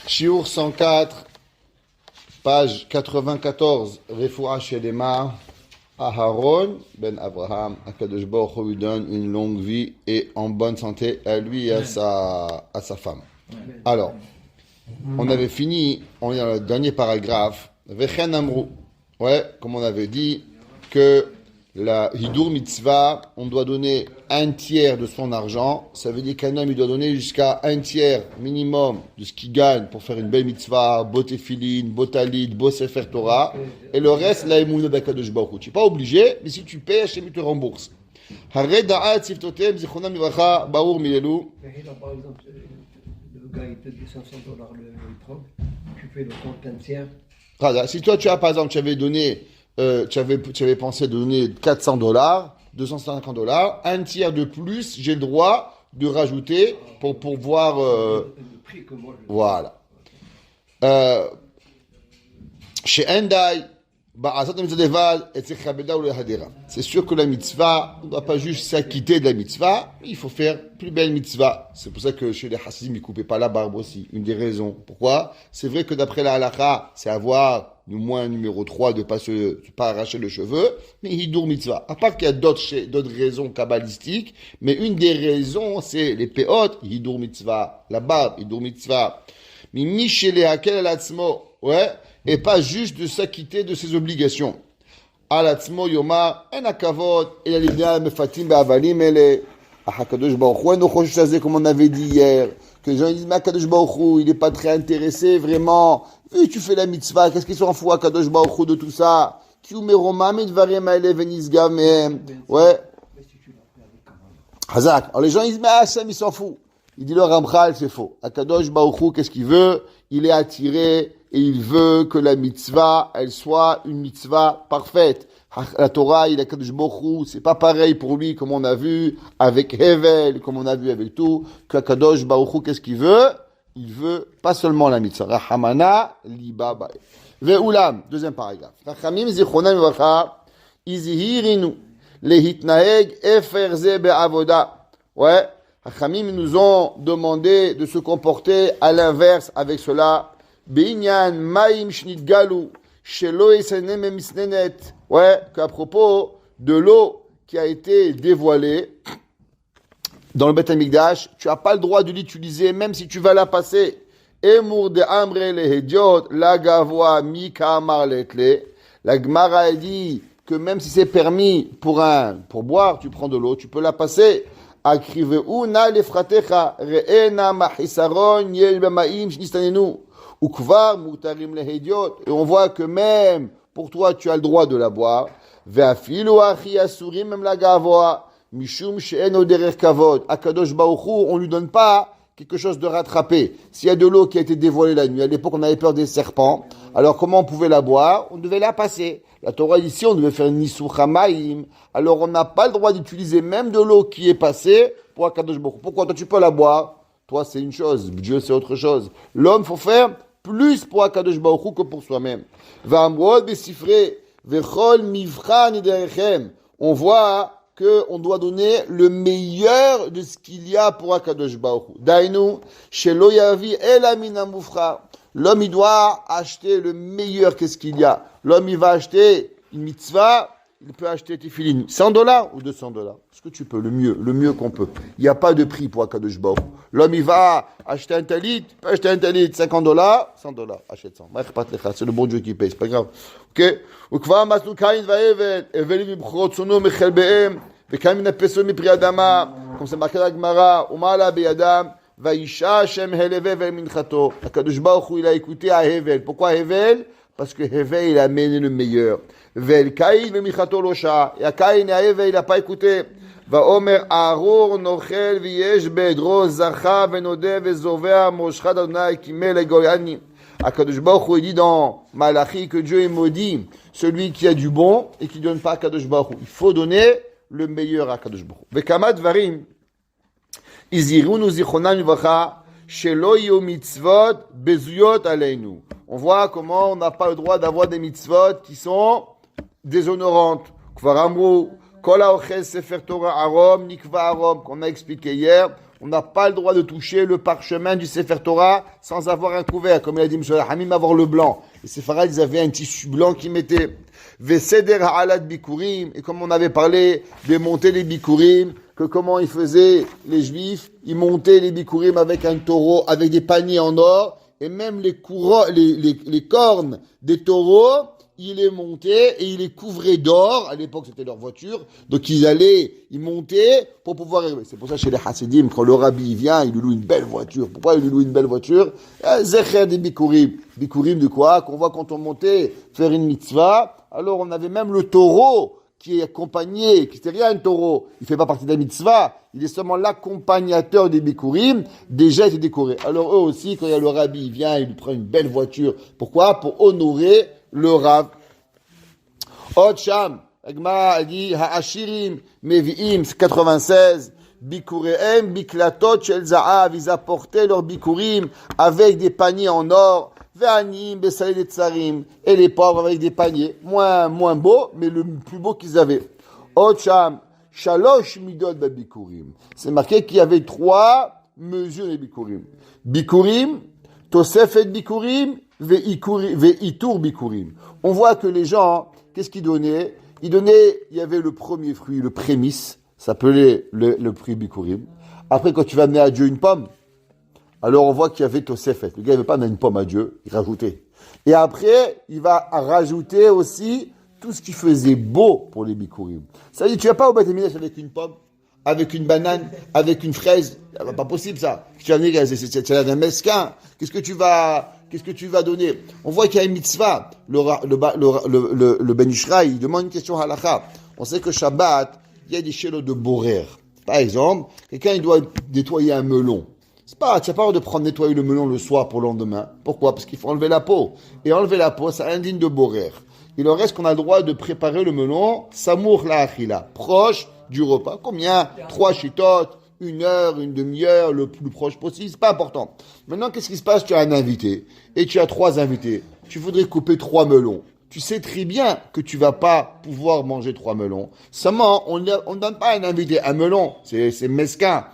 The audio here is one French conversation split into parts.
Shiur 104, page 94, Refoua Shelema, Aharon ben Abraham, Akadosh Baruch Hu lui donne une longue vie et en bonne santé à lui et à sa femme. Alors, on avait fini, on est dans le dernier paragraphe, Vechen Amrou, ouais, comme on avait dit, que la Hidur Mitzvah, on doit donner un tiers de son argent. Ça veut dire qu'un homme, il doit donner jusqu'à un tiers minimum de ce qu'il gagne pour faire une belle mitzvah, beau tefillin, beau talit, beau sefer Torah. Et le reste, la émouna d'Akadosh Baruch Hu. Tu n'es pas obligé, mais si tu payes, Hachem te rembourse. Haré da'at siftotem zichronam livracha baour milelu. Par exemple, le gars, il te dit $500 le trompe, tu fais le compte un tiers. Si toi, par exemple, tu avais pensé de donner $400, $250, un tiers de plus, j'ai le droit de rajouter pour pouvoir... Le prix que moi je... Voilà. Chez Endai, c'est sûr que la mitzvah, on ne doit pas juste s'acquitter de la mitzvah, il faut faire plus belle mitzvah. C'est pour ça que chez les Hassidim, ils ne coupaient pas la barbe aussi. Une des raisons. Pourquoi? C'est vrai que d'après la halakha, c'est avoir du moins numéro 3 de ne pas arracher le cheveu, mais hidur mitzvah. À part qu'il y a d'autres raisons kabbalistiques, mais une des raisons, c'est les peot, hidur mitzvah, la barbe, hidur mitzvah. Mimi chez les hakel alatzmo, ouais, et pas juste de s'acquitter de ses obligations. Alatzmo yoma, en akavod, et la libna mefatim be'avalim ele, ahakadosh baruch hu, no choshazé, comme on avait dit hier, que les gens disent, mais Akadosh Baruch Hu, il n'est pas très intéressé, vraiment. Vu que tu fais la mitzvah, qu'est-ce qu'ils s'en fout, Akadosh Baruch Hu, de tout ça? Ouais. Hazak. Alors les gens disent, mais Hachem, il s'en fout. Il dit, le Ramchal, c'est faux. Akadosh Baruch Hu, qu'est-ce qu'il veut? Il est attiré et il veut que la mitzvah, elle soit une mitzvah parfaite. La Torah, il a Kadosh Baruch Hu, c'est pas pareil pour lui, comme on a vu avec Hevel, comme on a vu avec tout, que Kadosh Baruch Hu, qu'est-ce qu'il veut? Il veut pas seulement la mitzvah. Rahamana, liba, bae. Ve'ulam, deuxième paragraphe. Rachamim zichronam levacha, izihirinu, lehitnaeg eferze be'avoda. Ouais, Rachamim nous ont demandé de se comporter à l'inverse avec cela. Be'inyan ma'im shnit galu. Ouais, qu'à propos de l'eau qui a été dévoilée dans le Beth Amikdash, tu n'as pas le droit de l'utiliser même si tu vas la passer. Emur de amre le hediot, la gavoa mika amar letle. La Gemara a dit que même si c'est permis pour boire, tu prends de l'eau, tu peux la passer. Akriveu na lefratecha re'ena mahisaron yel b'ma'im shnistanenu. Et on voit que même pour toi, tu as le droit de la boire. Même la gavoa. Mishum she'eno derer kavod. Akadosh Baruch Hu, on lui donne pas quelque chose de rattrapé. S'il y a de l'eau qui a été dévoilée la nuit, à l'époque on avait peur des serpents, alors comment on pouvait la boire? On devait la passer. La Torah ici, on devait faire une nisoucha ma'im. Alors on n'a pas le droit d'utiliser même de l'eau qui est passée pour Akadosh Baruch Hu. Pourquoi? Toi tu peux la boire. Toi c'est une chose, Dieu c'est autre chose. L'homme faut faire plus pour Akadosh Baruch Hu que pour soi-même. On voit qu'on doit donner le meilleur de ce qu'il y a pour Akadosh Baruch Hu. Dainu, shelo yavi ela min hamufra. L'homme, il doit acheter le meilleur qu'est-ce qu'il y a. L'homme, il va acheter une mitzvah, il peut acheter tefillin. $100 ou $200. Ce que tu peux, le mieux qu'on peut. Il n'y a pas de prix pour Akadosh Baruch Hu. L'homme, il va acheter un talit, il peut acheter un talit, $50, $100, achète 100. C'est le bon Dieu qui paye, c'est pas grave. Ok? וכבר מסלול קין והבל, הבלים מבחורות שונו מחלביהם, וקין מן הפסול מפרי אדמה, כמו שמחכה הגמרא, ומעלה בידם, וישע השם הבל מנחתו. הקדוש ברוך הוא, il a écouté à Hevel. Pourquoi Hevel? Parce que Hevel, il a amené le meilleur. Vel Caïn ומנחתו לא שעה. Et à Caïn et à Hevel, il n'a pas écouté. ואומר ארור נוכל ויש בעדרו זכה ונודה וזובע מושך אדוני קימל לגויאני. Akadosh Baruch Hu, il dit dans Malachi que Dieu est maudit celui qui a du bon et qui ne donne pas à Akadosh Baruch Hu. Il faut donner le meilleur à Akadosh Baruch Hu. Vekama dvarim izirunu zichronam livracha shelo yu mitzvot bezuyot aleinu. On voit comment on n'a pas le droit d'avoir des mitzvot qui sont déshonorantes. Kvar amru kol haochel sefer Torah arom nikva arom, qu'on a expliqué hier. on n'a pas le droit de toucher le parchemin du Sefer Torah sans avoir un couvert. Comme il a dit M. Hamim, avoir le blanc. Les séfarades, ils avaient un tissu blanc qu'ils mettaient. Veseder ha'alat bikurim. Et comme on avait parlé de monter les bikurim, que comment ils faisaient les juifs, ils montaient les bikurim avec un taureau, avec des paniers en or, et même les cornes des taureaux, ils les montaient et ils les couvraient d'or. À l'époque, c'était leur voiture. Donc, ils montaient pour pouvoir arriver. C'est pour ça, chez les Hasidim, quand le rabbi vient, il lui loue une belle voiture. Pourquoi il lui loue une belle voiture? Zecher des bikurim. Bikurim de quoi? Qu'on voit quand on montait faire une mitzvah. Alors, on avait même le taureau qui est accompagné, qui c'était rien un taureau. Il fait pas partie de la mitzvah. Il est seulement l'accompagnateur des bikurim. Déjà, il était décoré. Alors, eux aussi, quand il y a le rabbi, il vient, il lui prend une belle voiture. Pourquoi? Pour honorer le Rav. Od Sham, Agmara a dit, Ha'ashirim, Mevi'im, 96, Bikureem, Biklatot, Shel Za'av, ils apportaient leurs bikurim avec des paniers en or, Ve'anim, Besalé des Tsarim, et les pauvres avec des paniers, moins beaux, mais le plus beau qu'ils avaient. Od Sham, Shalosh Midot Bikurim. C'est marqué qu'il y avait 3 mesures des bikurim. Bikurim, Tosefet bikurim, Ve'itur bikurim. On voit que les gens, qu'est-ce qu'ils donnaient? Il y avait le premier fruit, le prémisse, ça s'appelait le prix bikurim. Après, quand tu vas amener à Dieu une pomme, alors on voit qu'il y avait Tosefet. Le gars, il ne veut pas amener une pomme à Dieu, il rajoutait. Et après, il va rajouter aussi tout ce qui faisait beau pour les bikurim. Ça veut dire, tu ne vas pas au Beth Amikdash avec une pomme, avec une banane, avec une fraise. Pas possible, ça. Tu vas venir, c'est un mesquin. Qu'est-ce que tu vas donner? On voit qu'il y a une mitzvah. Le Ben Ishraï, il demande une question halakha. On sait que Shabbat, il y a des chélots de borer. Par exemple, quelqu'un, il doit nettoyer un melon. Tu n'as pas le droit de prendre nettoyer le melon le soir pour le lendemain. Pourquoi? Parce qu'il faut enlever la peau. Et enlever la peau, ça indigne de borer. Il en reste qu'on a le droit de préparer le melon, samour la achila, proche du repas. Combien? 3 chitotes, 1 heure, une demi-heure, le plus proche possible, c'est pas important. Maintenant, qu'est-ce qui se passe? Tu as un invité, et tu as 3 invités. Tu voudrais couper 3 melons. Tu sais très bien que tu vas pas pouvoir manger 3 melons. Seulement, on ne donne pas à un invité un melon. C'est mesquin.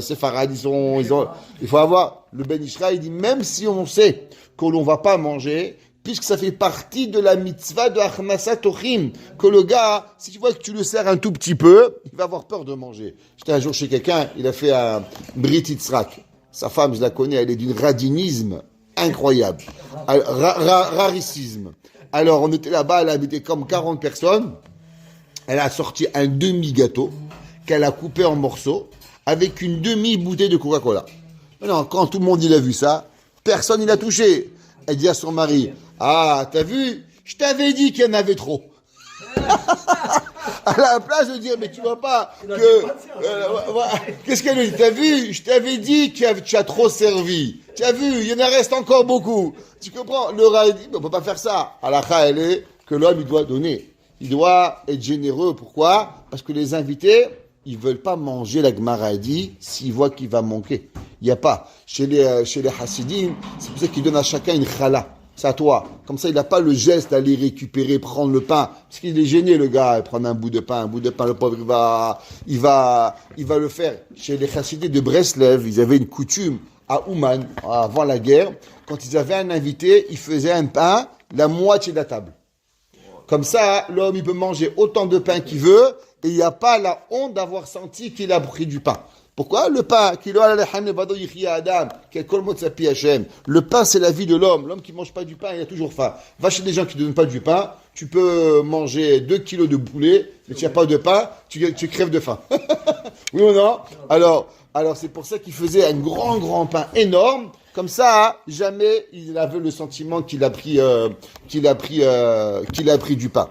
Ces farades, il faut avoir, le Ben Ishraï, il dit, même si on sait que l'on va pas manger, puisque ça fait partie de la mitzvah de Achmasa Tochim, que le gars, si tu vois que tu le sers un tout petit peu, il va avoir peur de manger. J'étais un jour chez quelqu'un, il a fait un Brit Yitzhak. Sa femme, je la connais, elle est d'une radinisme incroyable. Raricisme. Alors, on était là-bas, elle a invité comme 40 personnes. Elle a sorti un demi-gâteau qu'elle a coupé en morceaux avec une demi-bouteille de Coca-Cola. Maintenant, quand tout le monde il a vu ça, personne il a touché. Elle dit à son mari, ah, t'as vu, je t'avais dit qu'il y en avait trop. À la place de dire, mais tu vois pas que... qu'est-ce qu'elle dit? T'as vu, je t'avais dit que tu as trop servi. Tu as vu, il y en reste encore beaucoup. Tu comprends? Le rat dit, on peut pas faire ça. Halakha, elle est que l'homme, il doit donner. Il doit être généreux. Pourquoi? Parce que les invités, ils veulent pas manger la Gemara dit s'ils voient qu'il va manquer. Il n'y a pas. Chez les Hasidim, c'est pour ça qu'ils donnent à chacun une chala. C'est à toi. Comme ça, il n'a pas le geste d'aller récupérer, prendre le pain. Parce qu'il est gêné, le gars, prendre un bout de pain. Le pauvre, il va le faire. Chez les Hasidim de Breslev, ils avaient une coutume à Ouman, avant la guerre. Quand ils avaient un invité, ils faisaient un pain, la moitié de la table. Comme ça, l'homme, il peut manger autant de pain qu'il veut, et il n'y a pas la honte d'avoir senti qu'il a pris du pain. Pourquoi? Le pain, le pain, c'est la vie de l'homme. L'homme qui mange pas du pain, il a toujours faim. Va chez des gens qui ne donnent pas du pain, tu peux manger 2 kilos de poulet, mais tu n'as pas de pain, tu crèves de faim. Oui ou non? Alors, c'est pour ça qu'il faisait un grand pain énorme. Comme ça, jamais il avait le sentiment qu'il a pris du pain.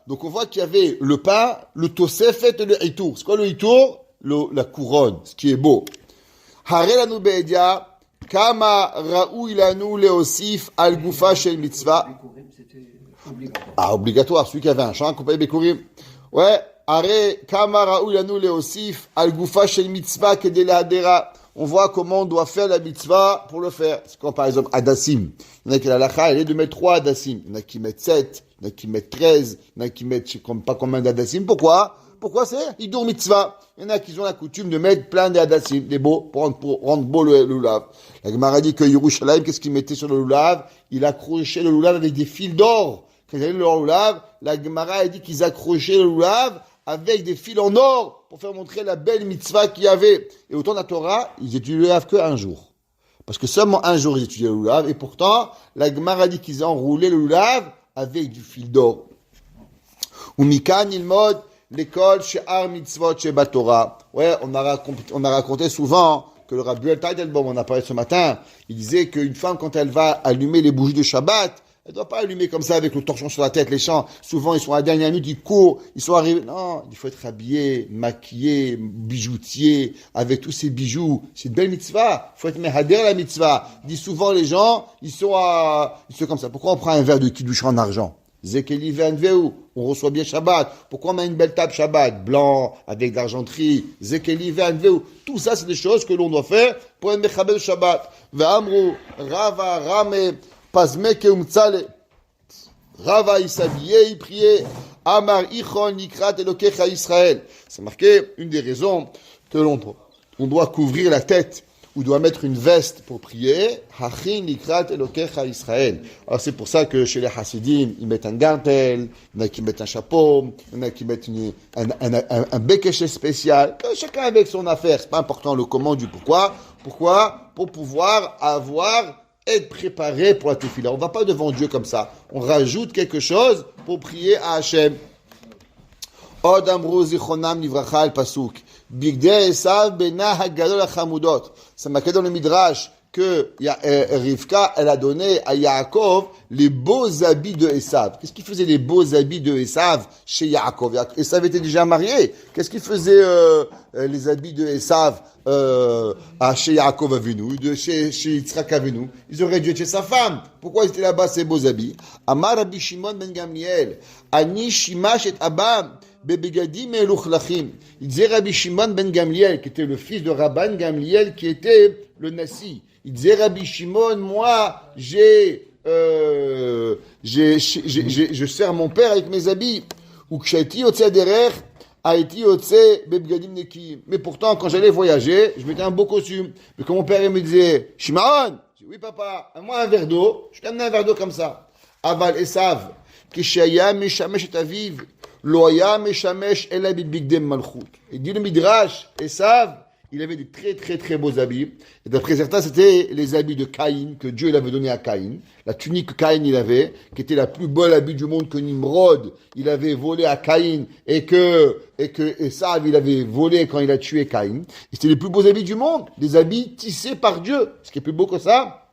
Donc on voit qu'il y avait le pain, le tosefet et le hitour. C'est quoi le hitour? La couronne, ce qui est beau. Harelanu be'edia, kama ra'u ilanu leosif al gufa shel mitzvah. Obligatoire, celui qui avait un champ, qu'on paye bekurim. Ouais, hare kama ra'u ilanu leosif al gufa shel mitzvah kedel hadera. On voit comment on doit faire la mitzvah pour le faire. C'est comme par exemple Hadassim. Il y en a qui la lacha, elle est de mettre 3 Hadassim. Il y en a qui mettent 7, il y en a qui mettent 13, il y en a qui mettent pas combien d'Hadassim. Pourquoi? Pourquoi c'est Hidour mitzvah. Il y en a qui ont la coutume de mettre plein d'adassim, des beaux, pour rendre beau le lulav. La Gemara dit que Yerushalayim, qu'est-ce qu'il mettait sur le lulav? Il accrochait le lulav avec des fils d'or. Quand ils allaient leur lulav, la Gemara a dit qu'ils accrochaient le lulav avec des fils en or pour faire montrer la belle mitzvah qu'il y avait. Et au temps de la Torah, ils étudiaient le lulav qu'un jour. Parce que seulement un jour ils étudiaient le lulav, et pourtant, la Gemara a dit qu'ils enroulaient le lulav avec du fil d'or. Ou Mikan, il mode, l'école chez Ar Mitzvot chez Batora. Ouais, on a raconté souvent que le Rabbi Teitelbaum, on a parlé ce matin, il disait qu'une femme, quand elle va allumer les bougies de Shabbat, elle doit pas allumer comme ça avec le torchon sur la tête. Les gens, souvent, ils sont à la dernière minute, ils courent, ils sont arrivés. Non, il faut être habillé, maquillé, bijoutier, avec tous ces bijoux. C'est une belle mitzvah. Il faut être mehader la mitzvah. Dit souvent les gens, ils sont comme ça. Pourquoi on prend un verre de kiddush en argent? Zekeli Venveu, on reçoit bien Shabbat. Pourquoi on met une belle table Shabbat? Blanc, avec de l'argenterie. Zekeli Venveu. Tout ça, c'est des choses que l'on doit faire pour être mechabel Shabbat. Ve'amru, Rava, Rame, Pazmeke umtsale. Rava, il s'habillait, il priait. Amar ichon nikrat elokecha Israël. C'est marqué, une des raisons que on doit couvrir la tête, ou doit mettre une veste pour prier. Hachin nikrat elokecha Israël. Alors c'est pour ça que chez les Hasidim, ils mettent un gantel, il y en a qui mettent un chapeau, il y en a qui mettent un békéché spécial. Chacun avec son affaire. C'est pas important le comment du pourquoi. Pourquoi? Pour pouvoir être préparé pour la tefila. On va pas devant Dieu comme ça. On rajoute quelque chose pour prier à Hachem. Od amru zichronam livracha al pasuk. Bigdei Esav bena hagadol achamudot. C'est marqué dans le Midrash que Rivka, elle a donné à Yaakov les beaux habits de Esav. Qu'est-ce qu'il faisait les beaux habits de Esav chez Yaakov? Esav était déjà marié. Qu'est-ce qu'il faisait les habits de Esav chez Yaakov Avinu, chez Yitzhak Avinu? Ils auraient dû être chez sa femme. Pourquoi ils étaient là-bas ces beaux habits? Amar Rabbi Shimon ben Gamliel, Ani shimash et abam. Bebegadim et Luchlachim. Il disait Rabbi Shimon ben Gamliel, qui était le fils de Rabban Gamliel, qui était le Nassi. Il disait Rabbi Shimon, moi, je sers mon père avec mes habits. Ou kshaiti otse derer, haiti otse bebegadim nekim. Mais pourtant, quand j'allais voyager, je mettais un beau costume. Mais quand mon père il me disait, Shimon, je dis, oui papa, moi un verre d'eau, je t'amène un verre d'eau comme ça. Aval Esav, kishaya mishamesh et aviv. Loya meshamesh ela bigdem malchut. Il dit le Midrash, Esav, il avait des très très très beaux habits. Et d'après certains, c'était les habits de Caïn, que Dieu il avait donné à Caïn. La tunique que Caïn il avait, qui était la plus belle habit du monde que Nimrod, il avait volé à Caïn, et que Esav, il avait volé quand il a tué Caïn. Et c'était les plus beaux habits du monde, des habits tissés par Dieu. Ce qui est plus beau que ça.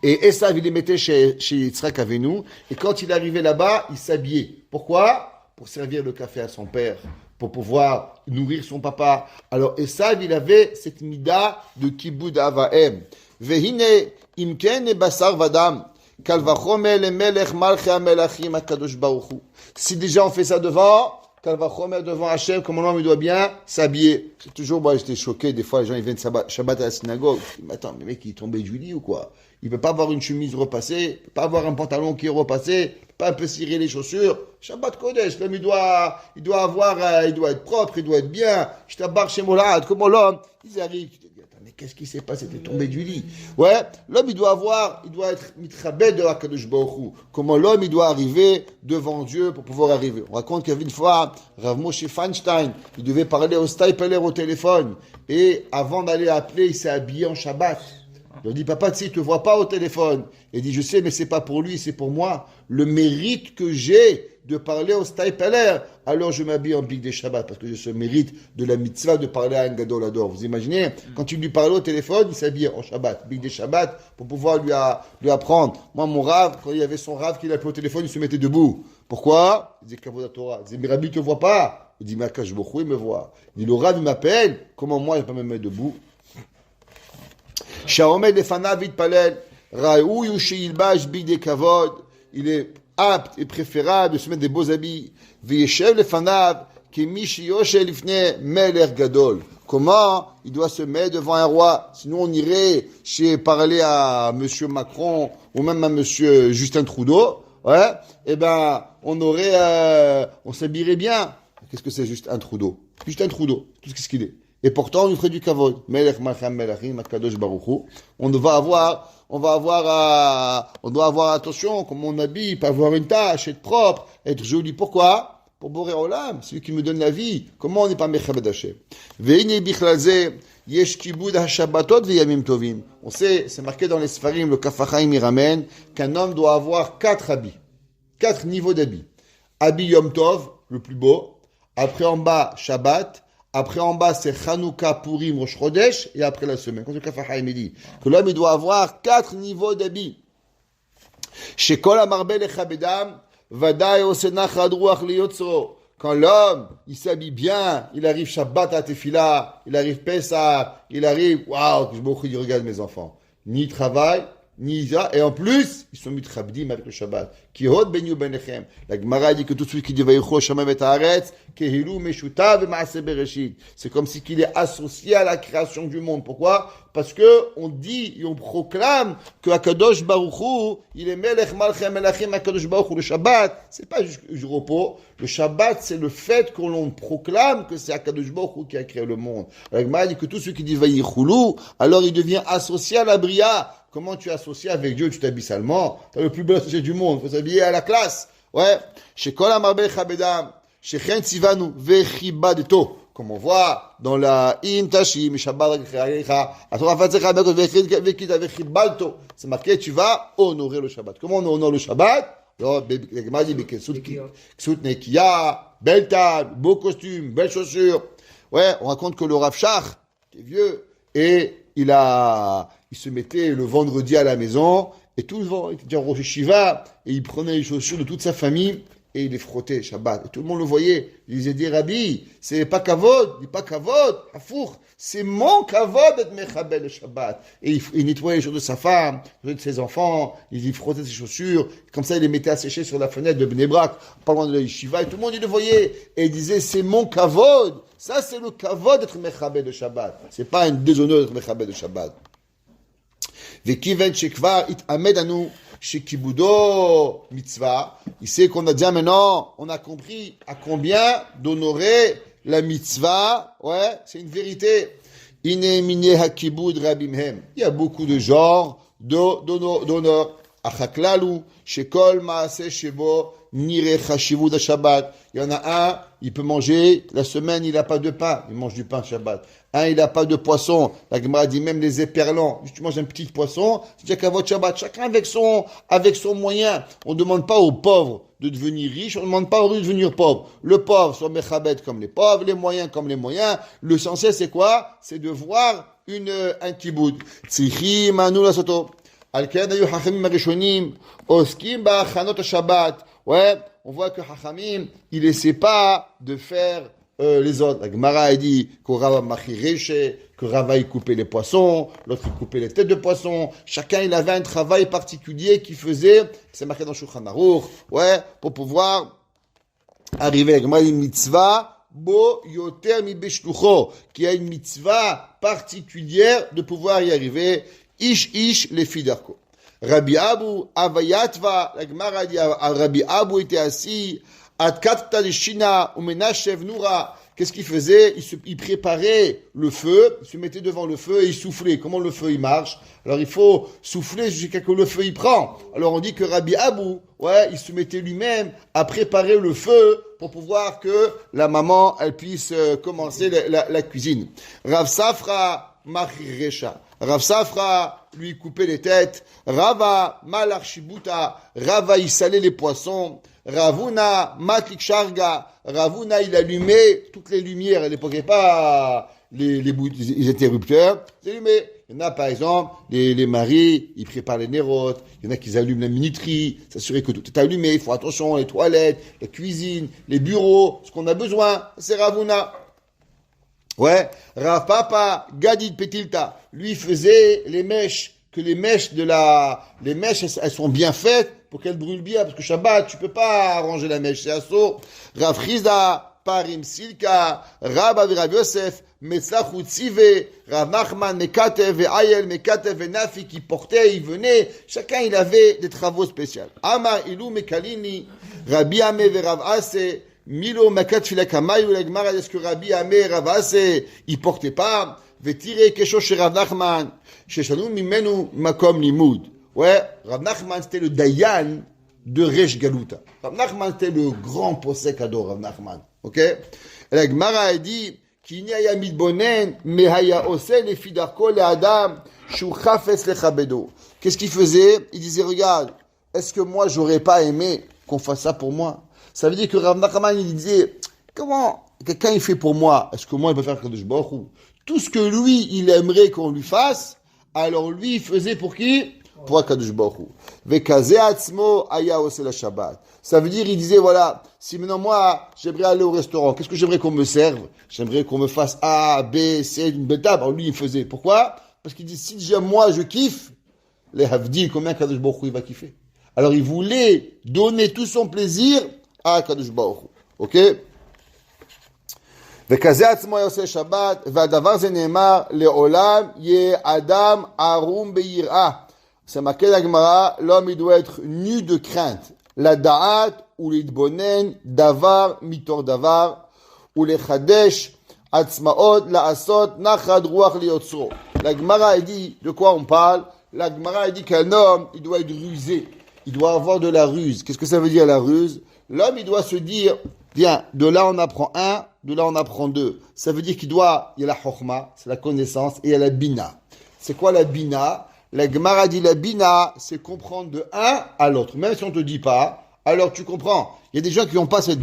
Et Esav, il les mettait chez Yitzhak Avinu, et quand il arrivait là-bas, il s'habillait. Pourquoi? Pour servir le café à son père, pour pouvoir nourrir son papa. Alors Esav, il avait cette mida de kibud avaem. Vehine imken e basar vadam kal vachomer le melech malchei hamelachim hakadosh baruch hu. Si déjà on fait ça devant, kal vachomer devant Hachem, comme l'homme il doit bien s'habiller. C'est toujours, moi j'étais choqué, des fois les gens ils viennent Shabbat à la synagogue. Je dis, mais attends, mais mec il est tombé du lit ou quoi? Il peut pas avoir une chemise repassée, il peut pas avoir un pantalon qui est repassé, pas un peu cirer les chaussures. Shabbat Kodesh, l'homme il doit être propre, il doit être bien. Je t'abarre chez Molad, comment l'homme, ils arrivent, tu te dis, attends, mais qu'est-ce qui s'est passé? T'es tombé du lit. Ouais, l'homme il doit être mitrabed de HaKadosh Baruch Hu. Comment l'homme il doit arriver devant Dieu pour pouvoir arriver. On raconte qu'il y avait une fois, Rav Moshe Feinstein, il devait parler au Steipeler au téléphone. Et avant d'aller appeler, il s'est habillé en Shabbat. Il dit, papa, tu sais, il te voit pas au téléphone. Il dit, je sais, mais c'est pas pour lui, c'est pour moi. Le mérite que j'ai de parler au Steipeler, alors je m'habille en Big des Shabbat, parce que j'ai ce mérite de la mitzvah de parler à un gadol ador. Vous imaginez, quand il lui parlait au téléphone, il s'habillait en Shabbat, Big des Shabbat, pour pouvoir lui apprendre. Moi, mon rave, quand il y avait son rave qu'il appelait au téléphone, il se mettait debout. Pourquoi? Il disait, Kavod Torah. Il disait, mais Rabbi, il te voit pas. Il dit, mais Akash Bokhu, il me voit. Il dit, le rave, il m'appelle, comment moi, il ne peut pas me mettre debout? Shaomed lefanav vitpalel, raouyu sheilbash bigdei kavod. Il est apte et préférable de se mettre des beaux habits. V'yeshev lefanav kemi sheyoshe lifnei melech gadol. Comment il doit se mettre devant un roi? Sinon on irait parler à Monsieur Macron ou même à Monsieur Justin Trudeau. Ouais, eh ben on s'habillerait bien. Qu'est-ce que c'est juste un trou d'eau? Juste un trou d'eau, tout ce qu'il est. Et pourtant, on lui ferait du kavod. Melech Malcham Melachim, Akadosh Baruch Hu. On doit avoir attention, comme on habille, il peut avoir une tâche, être propre, être joli. Pourquoi? Pour Boré Olam, celui qui me donne la vie. Comment on n'est pas Mechabed Hashem? Ve'ine bichlaze, yesh kibud ha-shabbatot ve'yamim tovim. On sait, c'est marqué dans les Sfarim, le Kaf HaChaim il ramène, qu'un homme doit avoir 4 habits. 4 niveaux d'habits. Habit Yom Tov, le plus beau. Après en bas, Shabbat. Après en bas, c'est Chanukah, Purim, Rosh Chodesh. Et après la semaine. Quand le Kaf HaChaim dit que l'homme il doit avoir 4 niveaux d'habits. Shekol amarbel echabedam, vadaï osenach adruach liyotzro. Quand l'homme, il s'habille bien, il arrive Shabbat à Tefila, il arrive Pessah, il arrive, waouh, que je me regarde mes enfants. Ni il travaille, ni Isa, et en plus, ils sont mitrabdim avec le Shabbat. Ki hod ben yu benechem. La Gemara dit que tout celui qui dit vayichu Hashem et haaretz, kehilu meshuta v'maaseh bereshit. C'est comme si qu'il est associé à la création du monde. Pourquoi? Parce que on dit et on proclame que Akadosh Baruch Hu, il est melech malchem melachim Akadosh Baruch Hu. Le Shabbat, c'est pas juste du repos. Le Shabbat, c'est le fait que l'on proclame que c'est Akadosh Baruch Hu qui a créé le monde. La Gemara dit que tout celui qui dit vayichulu, alors il devient associé à la bria. Comment tu es associé avec Dieu? Tu t'habilles salement. Tu es le plus bel associé du monde. Il faut s'habiller à la classe. Ouais. Chez Kol Amarbel Chabedam, chez Chen Tzivanu, Vechibadeto. Comme on voit dans la In Tashim, Shabbat Recha, Atora Fatzecha Vekita Vechibalto. C'est marqué, tu vas honorer le Shabbat. Comment on honore le Shabbat? Alors, la Gemara dit, Ksut Nekiya, belle table, beau costume, belles chaussures. Ouais, on raconte que le Rav Shach, qui est vieux, et il se mettait le vendredi à la maison, et tout le vendredi, il était en Rosh Hashiva, et il prenait les chaussures de toute sa famille, et il les frottait, Shabbat. Et tout le monde le voyait. Il disait, dit, Rabbi, c'est pas kavod, dis pas kavod, afour, c'est mon kavod d'être mechabel le Shabbat. Et il nettoyait les chaussures de sa femme, de ses enfants, il y frottait ses chaussures, comme ça il les mettait à sécher sur la fenêtre de Bnei Brak, pas loin de la yeshiva, et tout le monde il le voyait. Et il disait, c'est mon kavod. Ça, c'est le kavod d'être mechabel de Shabbat. C'est pas un déshonneur d'être mechabel de Shabbat. Vekiven shekvar it amedanu shekibudo mitzvah. Il sait qu'on a dit maintenant, on a compris à combien d'honorer la mitzvah. Ouais, c'est une vérité. Ine mine hakibud rabimhem. Il y a beaucoup de genres d'honneur. Achaklalu shekol maase shebo nire chashivud Shabbat. Il y en a un, il peut manger, la semaine, il n'a pas de pain, il mange du pain Shabbat. Un, il n'a pas de poisson. La Gemara dit même les éperlants. Tu manges un petit poisson, c'est déjà qu'à votre Shabbat. Chacun avec son moyen. On ne demande pas aux pauvres de devenir riches, on ne demande pas aux riches de devenir pauvres. Le pauvre soit mechabed comme les pauvres, les moyens comme les moyens. L'essentiel, c'est quoi? C'est de voir un kiboud. Tzichi manu la soto. Al-Ken ayu hachamim arishonim, oskim ba'achanot Shabbat. Ouais, on voit que Hachamim, il ne laissait pas de faire les autres. La Gemara a dit que Rava machireche, que Rava il coupait les poissons, l'autre il coupait les têtes de poissons. Chacun il avait un travail particulier qu'il faisait. C'est marqué dans Shulchan Aruch. Ouais, pour pouvoir arriver. La Gemara dit mitzvah bo yoter mi beshlucho, qui a une mitzvah particulière de pouvoir y arriver. Ish les fidarko. Rabbi Abu Avayatva, la Gemara dit Rabbi Abu était assis, Adkatta de Shina, Umenashev Noura. Qu'est-ce qu'il faisait? Il préparait le feu, il se mettait devant le feu et il soufflait. Comment le feu il marche? Alors il faut souffler jusqu'à ce que le feu il prend. Alors on dit que Rabbi Abu, ouais, il se mettait lui-même à préparer le feu pour pouvoir que la maman elle puisse commencer la cuisine. Rav Safra Machiresha. Rav Safra lui coupait les têtes. Rava Malarchibuta. Rava il salait les poissons. Ravuna Matlik Sharga. Ravuna il allumait toutes les lumières. À l'époque, il n'y avait pas les interrupteurs. Ils allumaient. Il y en a par exemple, les maris, ils préparent les nérotes. Il y en a qui allument la minuterie. S'assurer que tout est allumé. Il faut attention, les toilettes, la cuisine, les bureaux, ce qu'on a besoin. C'est Ravuna. Ouais, Rav Papa Gadid Petilta, lui faisait les mèches, que les mèches elles sont bien faites pour qu'elles brûlent bien, parce que Shabbat, tu peux pas arranger la mèche, c'est assaut. Rav Chizda, Parim Silka, Rav Rav Yosef, Metzachut Tzive, Rav Nachman Mekatev et Ayel Mekatev et Nafi qui portaient, ils venaient, chacun il avait des travaux spéciaux. Amar Ilou Mekalini, Rabbi Ame et Rav Ase, Milo makat filakamay ou la Gemara, est-ce que Rabbi Amé Ravase, il portait pas, vetiré kesho chez Rav Nachman, chez Shanu mimenu makom limud. Ouais, Rav Nachman, c'était le Dayan de Resh Galuta. Rav Nachman, c'était le grand possédador, Rav Nachman. Ok? Et la Gemara a dit, Kini haya mitbonen, mais haya osé les fidarko le Adam, shu chafes le chabedo. Qu'est-ce qu'il faisait? Il disait, regarde, est-ce que moi, j'aurais pas aimé qu'on fasse ça pour moi? Ça veut dire que Rav Nachman, il disait, comment quelqu'un il fait pour moi? Est-ce que moi, il peut faire Kadosh Baruch Hu? Tout ce que lui, il aimerait qu'on lui fasse, alors lui, il faisait pour qui? Pour Akadosh Baruch Hu. Vekaze atzmo aya ose la Shabbat. Ça veut dire, il disait, voilà, si maintenant moi, j'aimerais aller au restaurant, qu'est-ce que j'aimerais qu'on me serve? J'aimerais qu'on me fasse A, B, C, une belle table. Alors lui, il faisait. Pourquoi? Parce qu'il dit, si déjà moi, je kiffe, les Havdil, combien Akadosh Baruch Hu, il va kiffer? Alors il voulait donner tout son plaisir à Akadosh Baruch Hu. Ok? וכזה עצמו יעשה שבת, והדבר זה נאמר לעולם יהיה אדם ערום ביראה. C'est marqué la Gemara, l'homme il doit être nu de crainte. La da'at ou l'idbonen, davar mitor davar, ou les chadesh, atzmaot, la asot, nachad ruach liotzro. La Gemara dit, de quoi on parle? La Gemara dit qu'un homme, il doit être rusé. Il doit avoir de la ruse. Qu'est-ce que ça veut dire la ruse? L'homme, il doit se dire, bien, de là on apprend un, de là on apprend deux. Ça veut dire il y a la chokhma, c'est la connaissance, et il y a la bina. C'est quoi la bina? La Gemara dit la bina, c'est comprendre de un à l'autre. Même si on ne te dit pas, alors tu comprends. Il y a des gens qui n'ont pas cette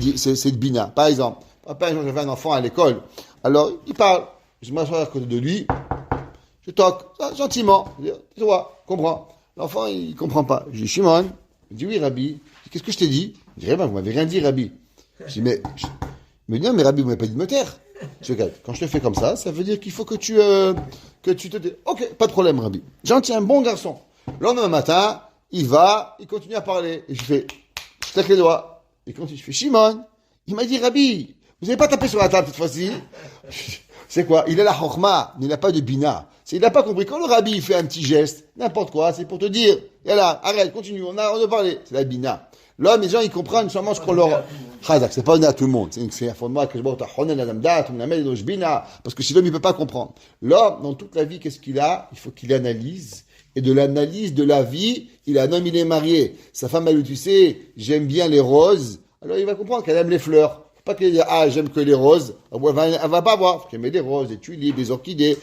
bina. Par exemple, j'avais un enfant à l'école. Alors, il parle. Je m'assois à côté de lui. Je toque, gentiment. Je dis, tu vois, comprends. L'enfant, il ne comprend pas. Je dis, Shimon. Il dit, oui, Rabbi. Qu'est-ce que je t'ai dit? Je dis, vous m'avez rien dit, Rabbi. Je dis, mais non, mais Rabbi, vous m'avez pas dit de me taire. Je dis, quand je te fais comme ça veut dire qu'il faut que tu te tais. Ok, pas de problème, Rabbi. Gentil, un bon garçon. Le lendemain matin, il continue à parler. Et je fais, je tape les doigts. Il continue, je fais, Shimon. Il m'a dit, Rabbi, vous n'avez pas tapé sur la table cette fois-ci? C'est quoi? Il a la chokhma, mais il n'a pas de bina. Il n'a pas compris. Quand le Rabbi il fait un petit geste, n'importe quoi, c'est pour te dire, et là, arrête, continue, on a parlé. C'est la bina. L'homme, les gens, ils comprennent seulement ce qu'on leur... Chazak, c'est pas donné à tout le monde. C'est un fondement que je vois, parce que si l'homme, il peut pas comprendre. L'homme, dans toute la vie, qu'est-ce qu'il a? Il faut qu'il analyse. Et de l'analyse de la vie, il a un homme, il est marié. Sa femme, elle lui dit, tu sais, j'aime bien les roses. Alors, il va comprendre qu'elle aime les fleurs. Pas qu'elle dise, j'aime que les roses. Elle va pas voir. Elle met des roses, des tulipes, des orchidées,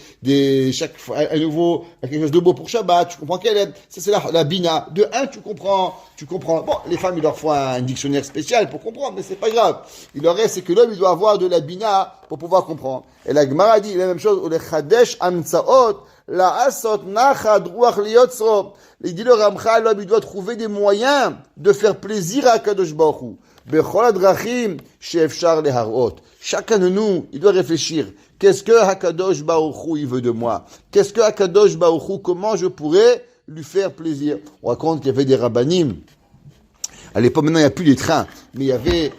chaque fois, quelque chose de beau pour Shabbat. Tu comprends qu'elle aime. Ça, c'est la bina. De un, tu comprends. Bon, les femmes, il leur faut un dictionnaire spécial pour comprendre, mais c'est pas grave. Il leur reste, c'est que l'homme, il doit avoir de la bina pour pouvoir comprendre. Et la Gemara dit la même chose, ou les chadesh amtsaot, la asot nachad ruach liotzro. Il dit le Ramchal, l'homme, il doit trouver des moyens de faire plaisir à Kadosh Baruch Hu. Chacun de nous, il doit réfléchir. Qu'est-ce que Hakadosh Baruch Hu, il veut de moi? Qu'est-ce que Hakadosh Baruch Hu, comment je pourrais lui faire plaisir? On raconte qu'il y avait des rabbanim. À l'époque, maintenant, il n'y a plus les trains. Mais il y avait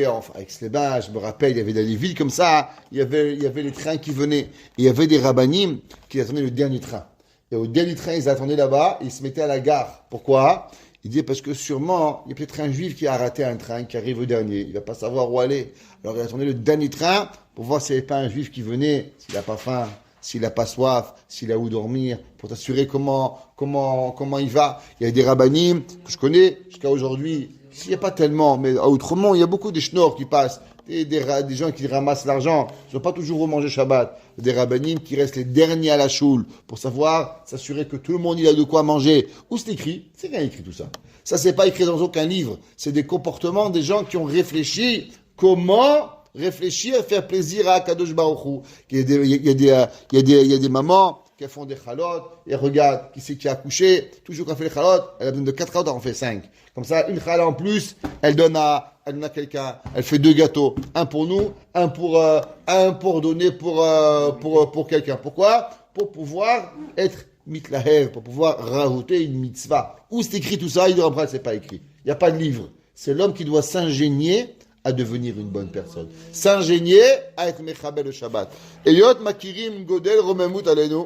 enfin, avec Aix-les-Bains, je me rappelle, il y avait dans les villes comme ça, il y avait les trains qui venaient. Et il y avait des rabbanim qui attendaient le dernier train. Et au dernier train, ils attendaient là-bas, ils se mettaient à la gare. Pourquoi? Il dit parce que sûrement, il y a peut-être un juif qui a raté un train, qui arrive au dernier. Il ne va pas savoir où aller. Alors il attendait le dernier train pour voir s'il n'y avait pas un juif qui venait, s'il n'a pas faim, s'il n'a pas soif, s'il a où dormir, pour t'assurer comment il va. Il y a des rabbanim que je connais jusqu'à aujourd'hui. S'il n'y a pas tellement, mais à Outremont, il y a beaucoup des schnorrs qui passent. Des gens qui ramassent l'argent, ils ne sont pas toujours au manger Shabbat. Des rabbanim qui restent les derniers à la choule pour s'assurer que tout le monde il a de quoi manger. Où c'est écrit? C'est rien écrit tout ça. Ça, c'est pas écrit dans aucun livre. C'est des comportements des gens qui ont réfléchi comment réfléchir, faire plaisir à Kadosh Baruch Hu. Il y a des mamans qui font des chalotes, et regarde, qui c'est qui a accouché, toujours qu'on fait les chalotes, elle a besoin de 4 chalotes, elle en fait 5. Comme ça, une chalot en plus, elle donne à quelqu'un, elle fait 2 gâteaux, un pour nous, un pour donner pour quelqu'un. Pourquoi? Pour pouvoir être mitlahev, pour pouvoir rajouter une mitzvah. Où c'est écrit tout ça? Il doit c'est pas écrit. Il n'y a pas de livre. C'est l'homme qui doit s'ingénier à devenir une bonne personne. S'ingénier à être mechabel le Shabbat. Eyot makirim godel romemut alenu.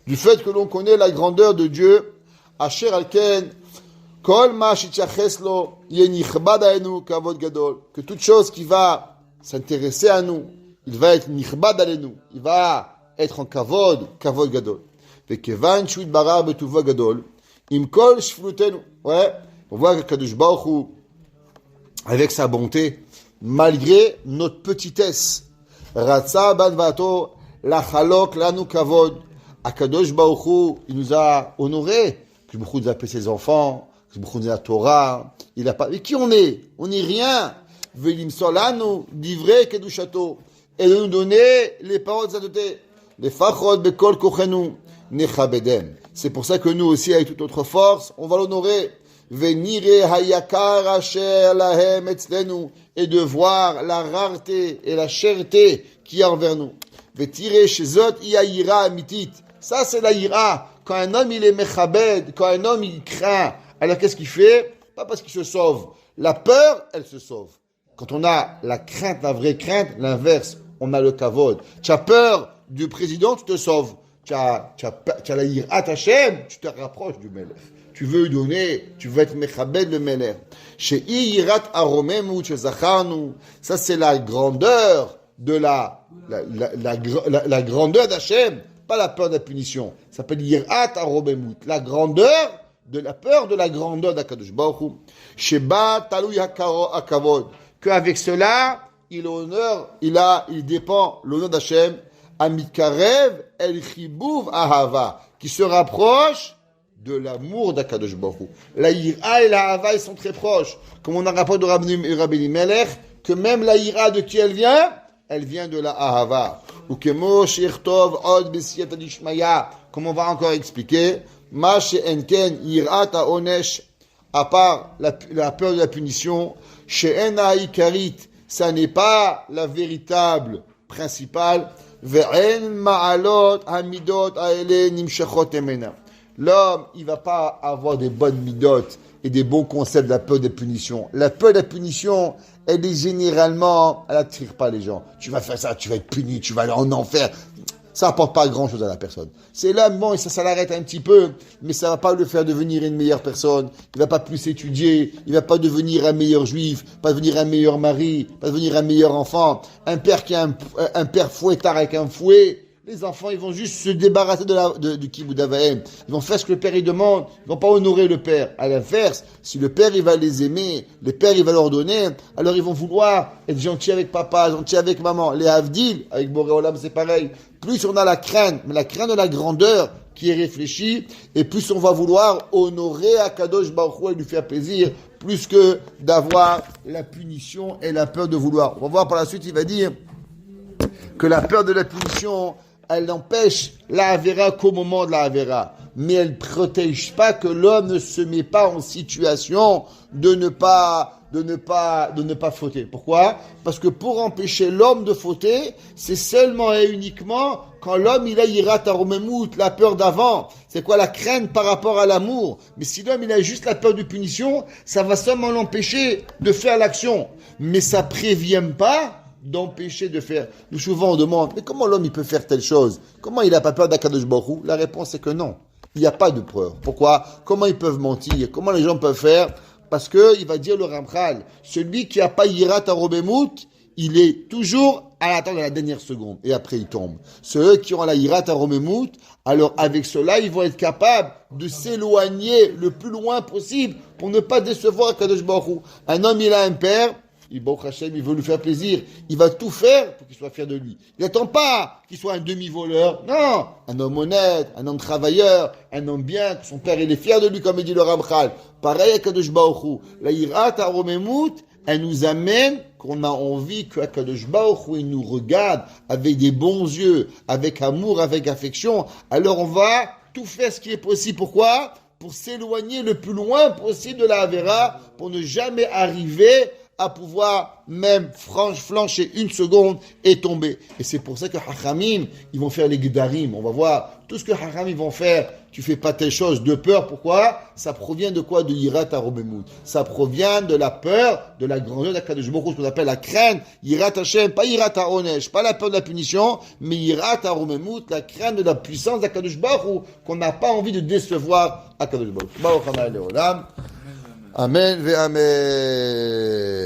Du fait que l'on connaît la grandeur de Dieu, Asher alken Kol ma shityaches lo yenichbad alenu kavod gadol. Que toute chose qui va s'intéresser à nous, il va être nichbad alenu. Il va être en kavod gadol. Vekevan shu yitbarach betuvo gadol. Im kol shflutenu. Ouais, on voit que Kadosh Baruch Hu, avec sa bonté, malgré notre petitesse, Ratsa Badvato, la Chalok, lanu Kavod, Akadosh Baruch Hu, il nous a honorés. Que beaucoup nous a appelé ses enfants, que beaucoup nous a la Torah. Il a pas. Mais qui on est? On n'est rien. Velim Solanu, d'ivrer Kedushato. Et de nous donner les paroles de sainteté. Les Fachot Bekol Kochenu, Nechabedem. C'est pour ça que nous aussi, avec toute notre force, on va l'honorer. Venire hayakar asher lahem etzlenu, et de voir la rareté et la cherté qu'il y a envers nous. Vetire shezot iyayira amitit. Ça, c'est la ira. Quand un homme, il est mechabed, quand un homme, il craint, alors qu'est-ce qu'il fait? Pas parce qu'il se sauve. La peur, elle se sauve. Quand on a la crainte, la vraie crainte, l'inverse, on a le kavod. Tu as peur du président, tu te sauves. Tu as la ira Hashem, tu te rapproches du Melech. Tu veux donner, tu veux être mechabed le Melech. Chez Irat Aromemu, chez Zacharnu, ça c'est la grandeur de la grandeur d'Hachem, pas la peur de la punition. Ça s'appelle Irat Aromemu, la grandeur de la peur de la grandeur d'Akadosh Baruch Hu. Sheba Talui Hakavod, qu'avec cela, il dépend l'honneur d'Hachem, Amikarev El Chibouv Ahava, qui se rapproche de l'amour d'Akadosh Baruch Hu. La ira et la hava, ils sont très proches. Comme on a rapport de Rabbi Melech, que même la ira de qui elle vient de la ahava. Ou kemo shirtov od besiyat adishmaya, comme on va encore expliquer, ma she'enken irat ha'onesh, à part la peur de la punition, she'ena ikarit, ça n'est pas la véritable principale, ve'en ma'alot hamidot ha'ele nimshachot emena. L'homme, il va pas avoir des bonnes midotes et des bons concepts de la peur des punitions. La peur de la punition, elle est généralement, elle attire pas les gens. Tu vas faire ça, tu vas être puni, tu vas aller en enfer. Ça apporte pas grand chose à la personne. C'est là, bon, ça l'arrête un petit peu, mais ça va pas le faire devenir une meilleure personne. Il va pas plus étudier, il va pas devenir un meilleur juif, pas devenir un meilleur mari, pas devenir un meilleur enfant. Un père qui a un père fouettard avec un fouet, les enfants, ils vont juste se débarrasser du kiboud avaim. Ils vont faire ce que le père il demande. Ils vont pas honorer le père. À l'inverse, si le père il va les aimer, le père il va leur donner, alors ils vont vouloir être gentils avec papa, gentils avec maman. Les havdil, avec Boré Olam, c'est pareil. Plus on a la crainte, mais la crainte de la grandeur qui est réfléchie, et plus on va vouloir honorer Akadosh Baruch Hu et lui faire plaisir, plus que d'avoir la punition et la peur de vouloir. On va voir par la suite, il va dire que la peur de la punition, elle empêche la Avera qu'au moment de la Avera. Mais elle ne protège pas que l'homme ne se met pas en situation de ne pas fauter. Pourquoi? Parce que pour empêcher l'homme de fauter, c'est seulement et uniquement quand l'homme il a irat aromemut, la peur d'avant. C'est quoi la crainte par rapport à l'amour? Mais si l'homme il a juste la peur de punition, ça va seulement l'empêcher de faire l'action. Mais ça prévient pas d'empêcher de faire. Nous souvent on demande, mais comment l'homme il peut faire telle chose? Comment il n'a pas peur d'Akadosh Baruch Hu? La réponse est que non. Il n'y a pas de peur. Pourquoi? Comment ils peuvent mentir? Comment les gens peuvent faire? Parce que il va dire le Ramchal, celui qui n'a pas Yirat Aromemut, il est toujours à l'attente de la dernière seconde et après il tombe. Ceux qui ont la Yirat Aromemut, alors avec cela ils vont être capables de s'éloigner le plus loin possible pour ne pas décevoir Akadosh Baruch Hu. Un homme il a un père, il veut lui faire plaisir. Il va tout faire pour qu'il soit fier de lui. Il n'attend pas qu'il soit un demi-voleur. Non, un homme honnête, un homme travailleur, un homme bien, que son père il est fier de lui, comme il dit le Ramchal. Pareil à Kadosh Baruch Hu. La Yirat Aromemut, elle nous amène qu'on a envie que Kadosh Baruch Hu il nous regarde avec des bons yeux, avec amour, avec affection. Alors on va tout faire ce qui est possible. Pourquoi? Pour s'éloigner le plus loin possible de la Avera, pour ne jamais arriver à pouvoir même flancher une seconde et tomber. Et c'est pour ça que Hachamim, ils vont faire les Gdarim. On va voir tout ce que Hachamim vont faire. Tu fais pas telle chose de peur. Pourquoi? Ça provient de quoi? De Yirat Aromemut. Ça provient de la peur, de la grandeur d'Akadosh Baruch Hu, ce qu'on appelle la crainte. Yirat Hashem, pas Yirat Haonesh, pas la peur de la punition, mais Yirat Aromemut, la crainte de la puissance d'Akadosh Baruch Hu, qu'on n'a pas envie de décevoir Akadosh Baruch Hu. Baruch Hanaï Leolam. Amen ve Amen.